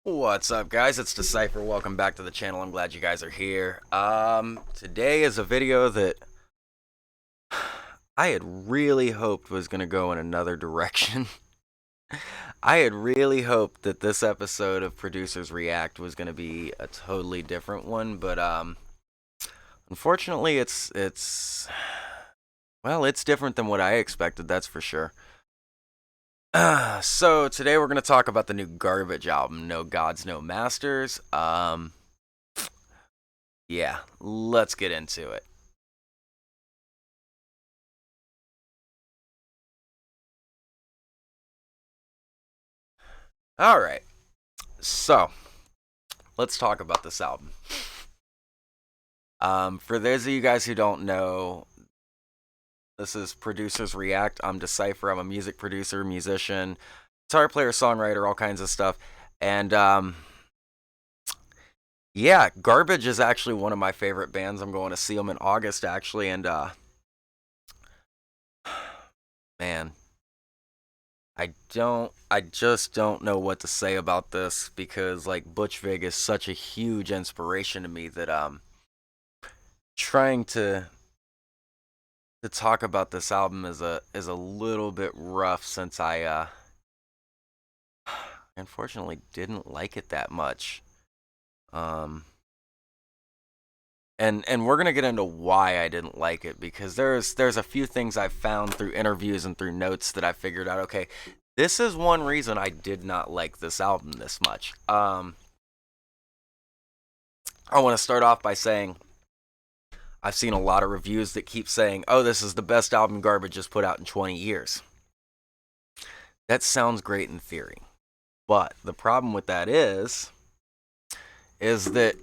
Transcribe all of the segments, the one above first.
What's up, guys? It's Deexypher. Welcome back to the channel. I'm glad you guys are here. Today is a video that I had really hoped was going to go in another direction. I had really hoped that this episode of Producers React was going to be a totally different one, but unfortunately it's different than what I expected, that's for sure. So today we're going to talk about the new Garbage album, No Gods, No Masters. Yeah, let's get into it. All right. So, let's talk about this album. For those of you guys who don't know, this is Producers React. I'm Deexypher. I'm a music producer, musician, guitar player, songwriter, all kinds of stuff. And yeah, Garbage is actually one of my favorite bands. I'm going to see them in August, actually. And man, I just don't know what to say about this because like Butch Vig is such a huge inspiration to me that trying to talk about this album is a little bit rough since I unfortunately didn't like it that much. Um and we're gonna get into why I didn't like it because there's a few things I've found through interviews and through notes that I figured out, okay, this is one reason I did not like this album this much. I want to start off by saying I've seen a lot of reviews that keep saying, oh, this is the best album Garbage has put out in 20 years. That sounds great in theory. But the problem with that is that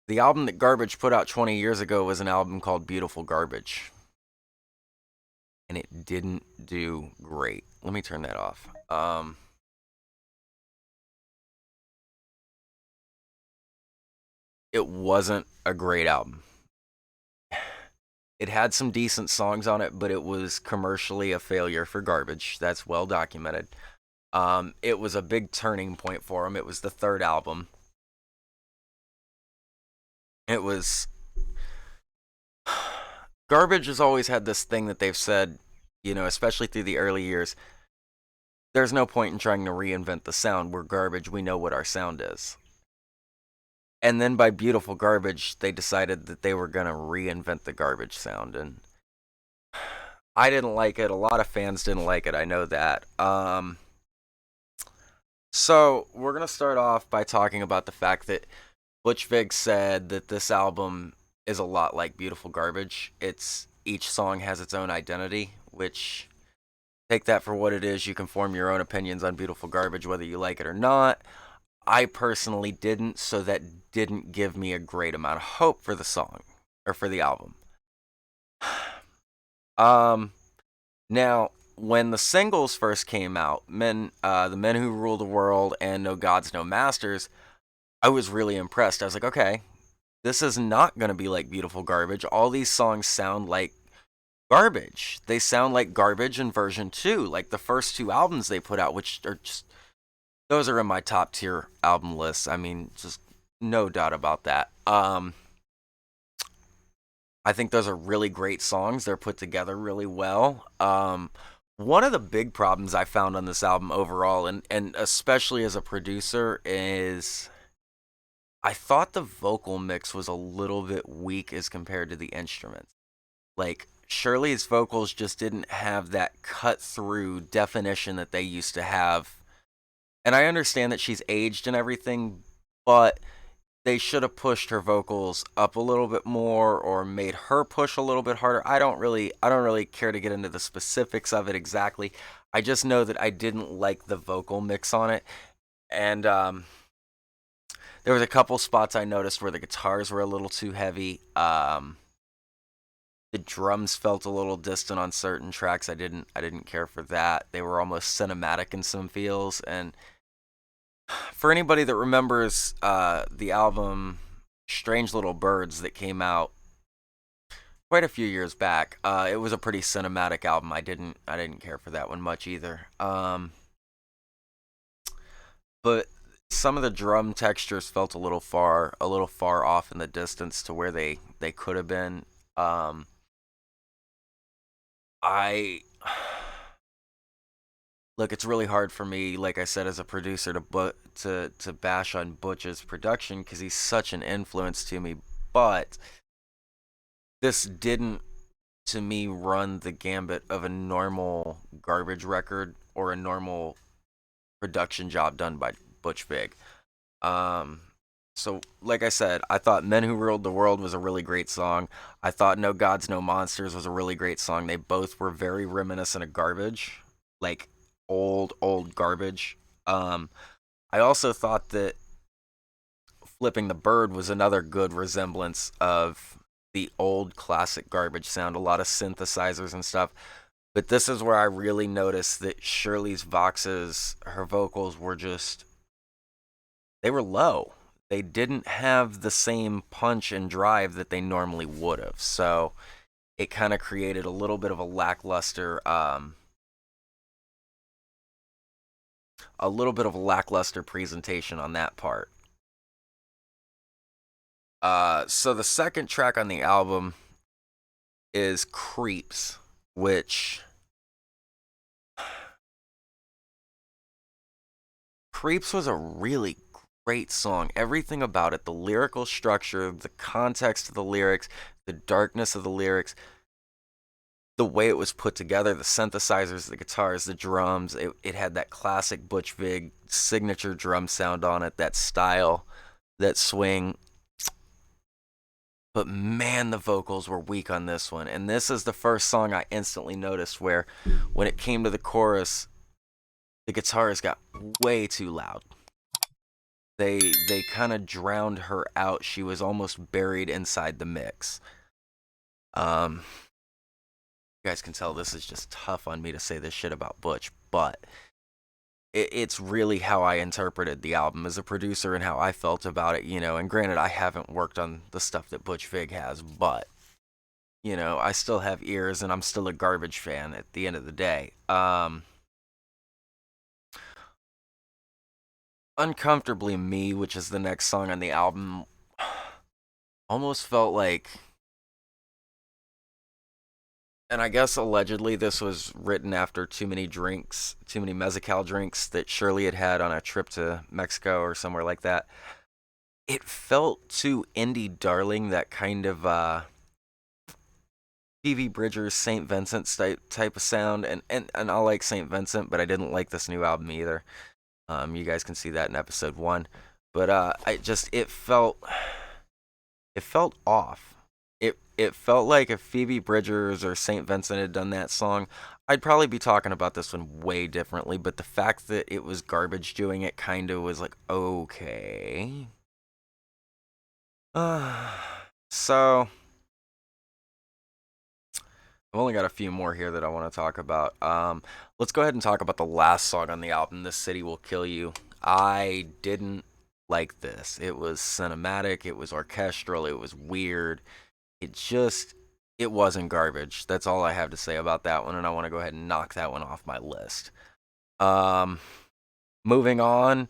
the album that Garbage put out 20 years ago was an album called Beautiful Garbage. And it didn't do great. Let me turn that off. It wasn't a great album. It had some decent songs on it, but it was commercially a failure for Garbage. That's well documented. It was a big turning point for him. It was the third album. It was Garbage has always had this thing that they've said, especially through the early years. There's no point in trying to reinvent the sound. We're Garbage. We know what our sound is. And then by Beautiful Garbage, they decided that they were going to reinvent the Garbage sound. And I didn't like it. A lot of fans didn't like it. I know that. So we're going to start off by talking about the fact that Butch Vig said that this album is a lot like Beautiful Garbage. Each song has its own identity, which take that for what it is. You can form your own opinions on Beautiful Garbage, whether you like it or not. I personally didn't, so that didn't give me a great amount of hope for the song or for the album. Um, Now, when the singles first came out, the Men Who Rule the World and No Gods, No Masters, I was really impressed. I was like, okay, this is not going to be like Beautiful Garbage. All these songs sound like Garbage. They sound like Garbage in version 2, like the first two albums they put out, which are just, those are in my top tier album lists. I mean, just no doubt about that. I think those are really great songs. They're put together really well. One of the big problems I found on this album overall, and especially as a producer, is I thought the vocal mix was a little bit weak as compared to the instruments. Like, Shirley's vocals just didn't have that cut through definition that they used to have. And I understand that she's aged and everything, but they should have pushed her vocals up a little bit more or made her push a little bit harder. I don't really care to get into the specifics of it exactly. I just know that I didn't like the vocal mix on it. And there was a couple spots I noticed where the guitars were a little too heavy. The drums felt a little distant on certain tracks. I didn't care for that. They were almost cinematic in some feels. And for anybody that remembers the album Strange Little Birds that came out quite a few years back, it was a pretty cinematic album. I didn't care for that one much either. but some of the drum textures felt a little far off in the distance to where they could have been. Um, I look, it's really hard for me, like I said, as a producer, to bash on Butch's production because he's such an influence to me. But this didn't, to me, run the gambit of a normal garbage record or a normal production job done by Butch Vig. Um, so, like I said, I thought Men Who Ruled the World was a really great song. I thought No Gods, No Monsters was a really great song. They both were very reminiscent of garbage, like old garbage. Um, I also thought that Flipping the Bird was another good resemblance of the old classic garbage sound, a lot of synthesizers and stuff. But this is where I really noticed that Shirley's voxes, her vocals were just, they were low. They didn't have the same punch and drive that they normally would have. So it kind of created a little bit of a lackluster presentation on that part. So the second track on the album is Creeps, which Creeps was a really great song. Everything about it, the lyrical structure, the context of the lyrics, the darkness of the lyrics, the way it was put together, the synthesizers, the guitars, the drums, it had that classic Butch Vig signature drum sound on it, that style, that swing. But man, the vocals were weak on this one. And this is the first song I instantly noticed where when it came to the chorus, the guitars got way too loud. They kind of drowned her out. She was almost buried inside the mix. Um you guys can tell this is just tough on me to say this shit about Butch, but it's really how I interpreted the album as a producer and how I felt about it. And granted, I haven't worked on the stuff that Butch Vig has, but I still have ears and I'm still a garbage fan at the end of the day. Uncomfortably Me, which is the next song on the album, almost felt like, and I guess allegedly this was written after too many drinks, too many mezcal drinks that Shirley had had on a trip to Mexico or somewhere like that. It felt too indie darling, that kind of Phoebe Bridgers, St. Vincent type of sound, and I like St. Vincent, but I didn't like this new album either. You guys can see that in episode 1, but it felt off. It felt like if Phoebe Bridgers or St. Vincent had done that song, I'd probably be talking about this one way differently. But the fact that it was garbage doing it kind of was like, okay. So I've only got a few more here that I want to talk about. Let's go ahead and talk about the last song on the album, "This City Will Kill You." I didn't like this. It was cinematic. It was orchestral. It was weird. It wasn't garbage. That's all I have to say about that one, and I want to go ahead and knock that one off my list. Um, Moving on,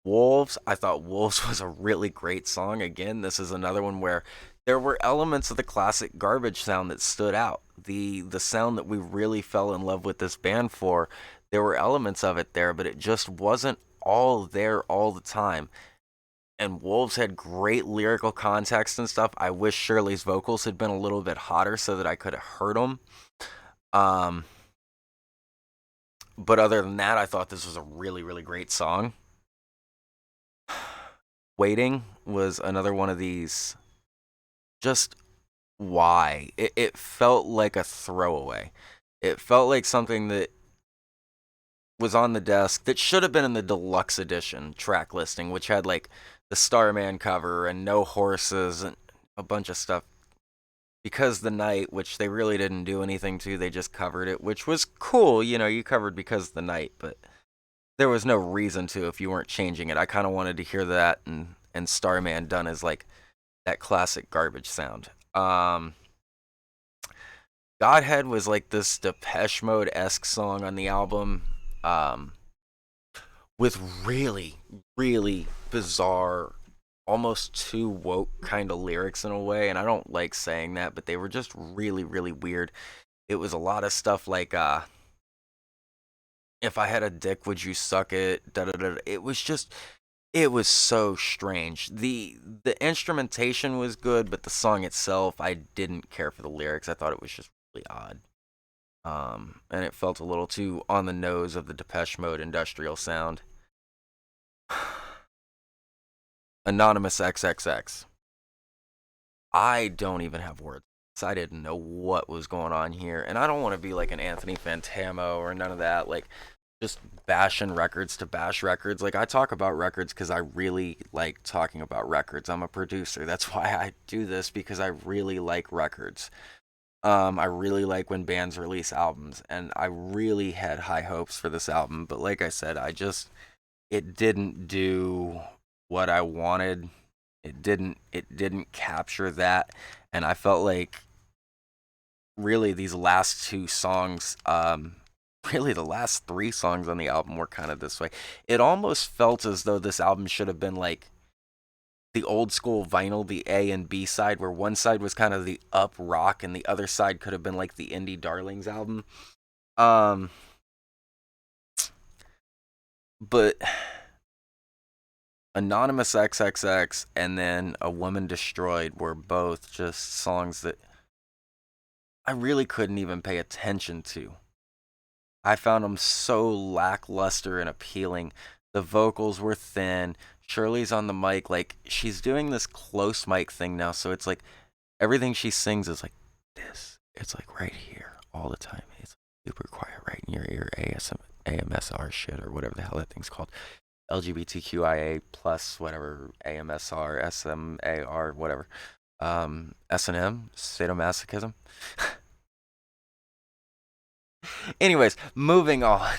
Wolves. I thought Wolves was a really great song. Again, this is another one where there were elements of the classic garbage sound that stood out. The sound that we really fell in love with this band for, there were elements of it there, but it just wasn't all there all the time. And Wolves had great lyrical context and stuff. I wish Shirley's vocals had been a little bit hotter so that I could have heard them. Um, but other than that, I thought this was a really, really great song. Waiting was another one of these. Just why? It felt like a throwaway. It felt like something that was on the desk that should have been in the deluxe edition track listing, which had like the Starman cover and no horses and a bunch of stuff. Because the Night, which they really didn't do anything to, they just covered it, which was cool. You covered Because the Night, but there was no reason to if you weren't changing it. I kind of wanted to hear that and Starman done as like that classic garbage sound. Godhead was like this Depeche Mode esque song on the album, um, with really, really bizarre, almost too woke kind of lyrics in a way. And I don't like saying that, but they were just really, really weird. It was a lot of stuff like, if I had a dick, would you suck it? Da da da. It was just, it was so strange. The instrumentation was good, but the song itself, I didn't care for the lyrics. I thought it was just really odd. And it felt a little too on the nose of the Depeche Mode industrial sound. Anonymous XXX. I don't even have words. I didn't know what was going on here, and I don't want to be like an Anthony Fantamo or none of that. Like, just bashing records to bash records. Like, I talk about records because I really like talking about records. I'm a producer. That's why I do this, because I really like records. I really like when bands release albums, and I really had high hopes for this album. But like I said, it didn't do what I wanted. It didn't capture that, and I felt like really these last two songs, really the last three songs on the album were kind of this way. It almost felt as though this album should have been like the old school vinyl, the A and B side, where one side was kind of the up rock and the other side could have been like the Indie Darlings album. Um, but Anonymous XXX and then A Woman Destroyed were both just songs that I really couldn't even pay attention to. I found them so lackluster and appealing. The vocals were thin. Shirley's on the mic, like she's doing this close mic thing now, so it's like everything she sings is like this. It's like right here all the time. It's super quiet right in your ear. AMSR shit or whatever the hell that thing's called. LGBTQIA plus whatever AMSR, SMAR, whatever. S&M, sadomasochism. Anyways, moving on.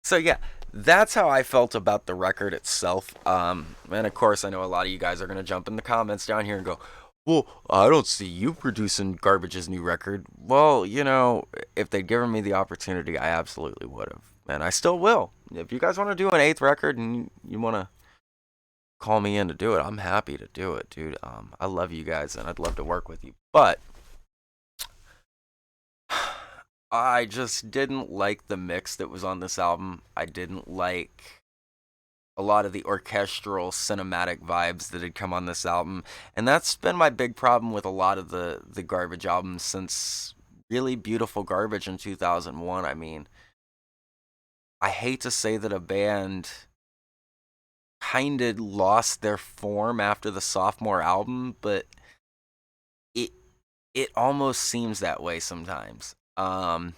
So yeah, that's how I felt about the record itself. And of course, I know a lot of you guys are gonna jump in the comments down here and go, "Well, I don't see you producing Garbage's new record." Well, if they'd given me the opportunity, I absolutely would have, and I still will. If you guys want to do an eighth record and you want to call me in to do it, I'm happy to do it, dude. I love you guys, and I'd love to work with you, but I just didn't like the mix that was on this album. I didn't like a lot of the orchestral cinematic vibes that had come on this album. And that's been my big problem with a lot of the Garbage albums since really Beautiful Garbage in 2001. I mean, I hate to say that a band kind of lost their form after the sophomore album, but it it almost seems that way sometimes. And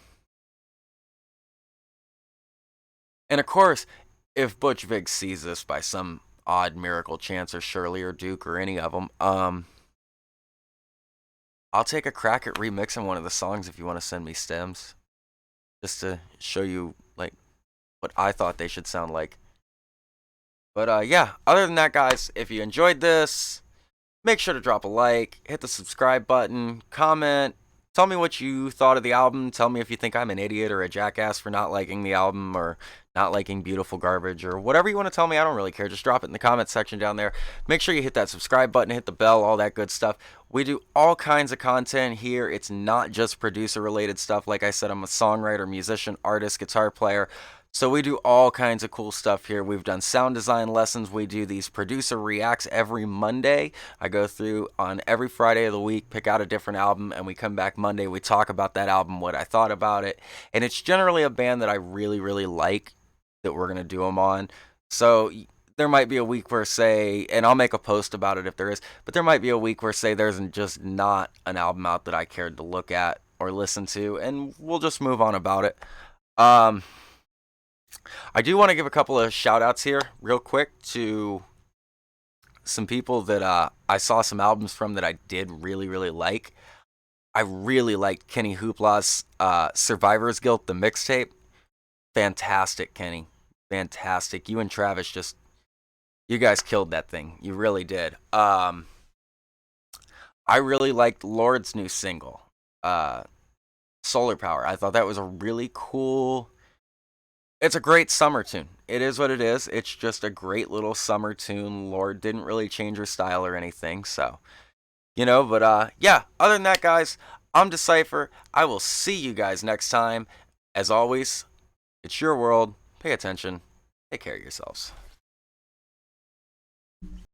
of course, if Butch Vig sees this by some odd miracle chance, or Shirley or Duke or any of them, I'll take a crack at remixing one of the songs if you want to send me stems, just to show you like what I thought they should sound like. But yeah, other than that, guys, if you enjoyed this, make sure to drop a like, hit the subscribe button, comment, tell me what you thought of the album. Tell me if you think I'm an idiot or a jackass for not liking the album or not liking Beautiful Garbage or whatever you want to tell me. I don't really care. Just drop it in the comment section down there. Make sure you hit that subscribe button, hit the bell, all that good stuff. We do all kinds of content here. It's not just producer related stuff. Like I said, I'm a songwriter, musician, artist, guitar player. So we do all kinds of cool stuff here. We've done sound design lessons. We do these producer reacts every Monday. I go through on every Friday of the week, pick out a different album, and we come back Monday. We talk about that album, what I thought about it. And it's generally a band that I really, really like that we're going to do them on. So there might be a week where, say, and I'll make a post about it if there is, but there might be a week where, say, there's just not an album out that I cared to look at or listen to, and we'll just move on about it. I do want to give a couple of shout outs here, real quick, to some people that I saw some albums from that I did really, really like. I really liked Kenny Hoopla's Survivor's Guilt, the mixtape. Fantastic, Kenny. Fantastic. You and Travis you guys killed that thing. You really did. I really liked Lord's new single, Solar Power. I thought that was a really cool It's a great summer tune. It is what it is. It's just a great little summer tune. Lord didn't really change her style or anything, so but yeah, other than that, guys, I'm Decipher. I will see you guys next time. As always, it's your world. Pay attention. Take care of yourselves.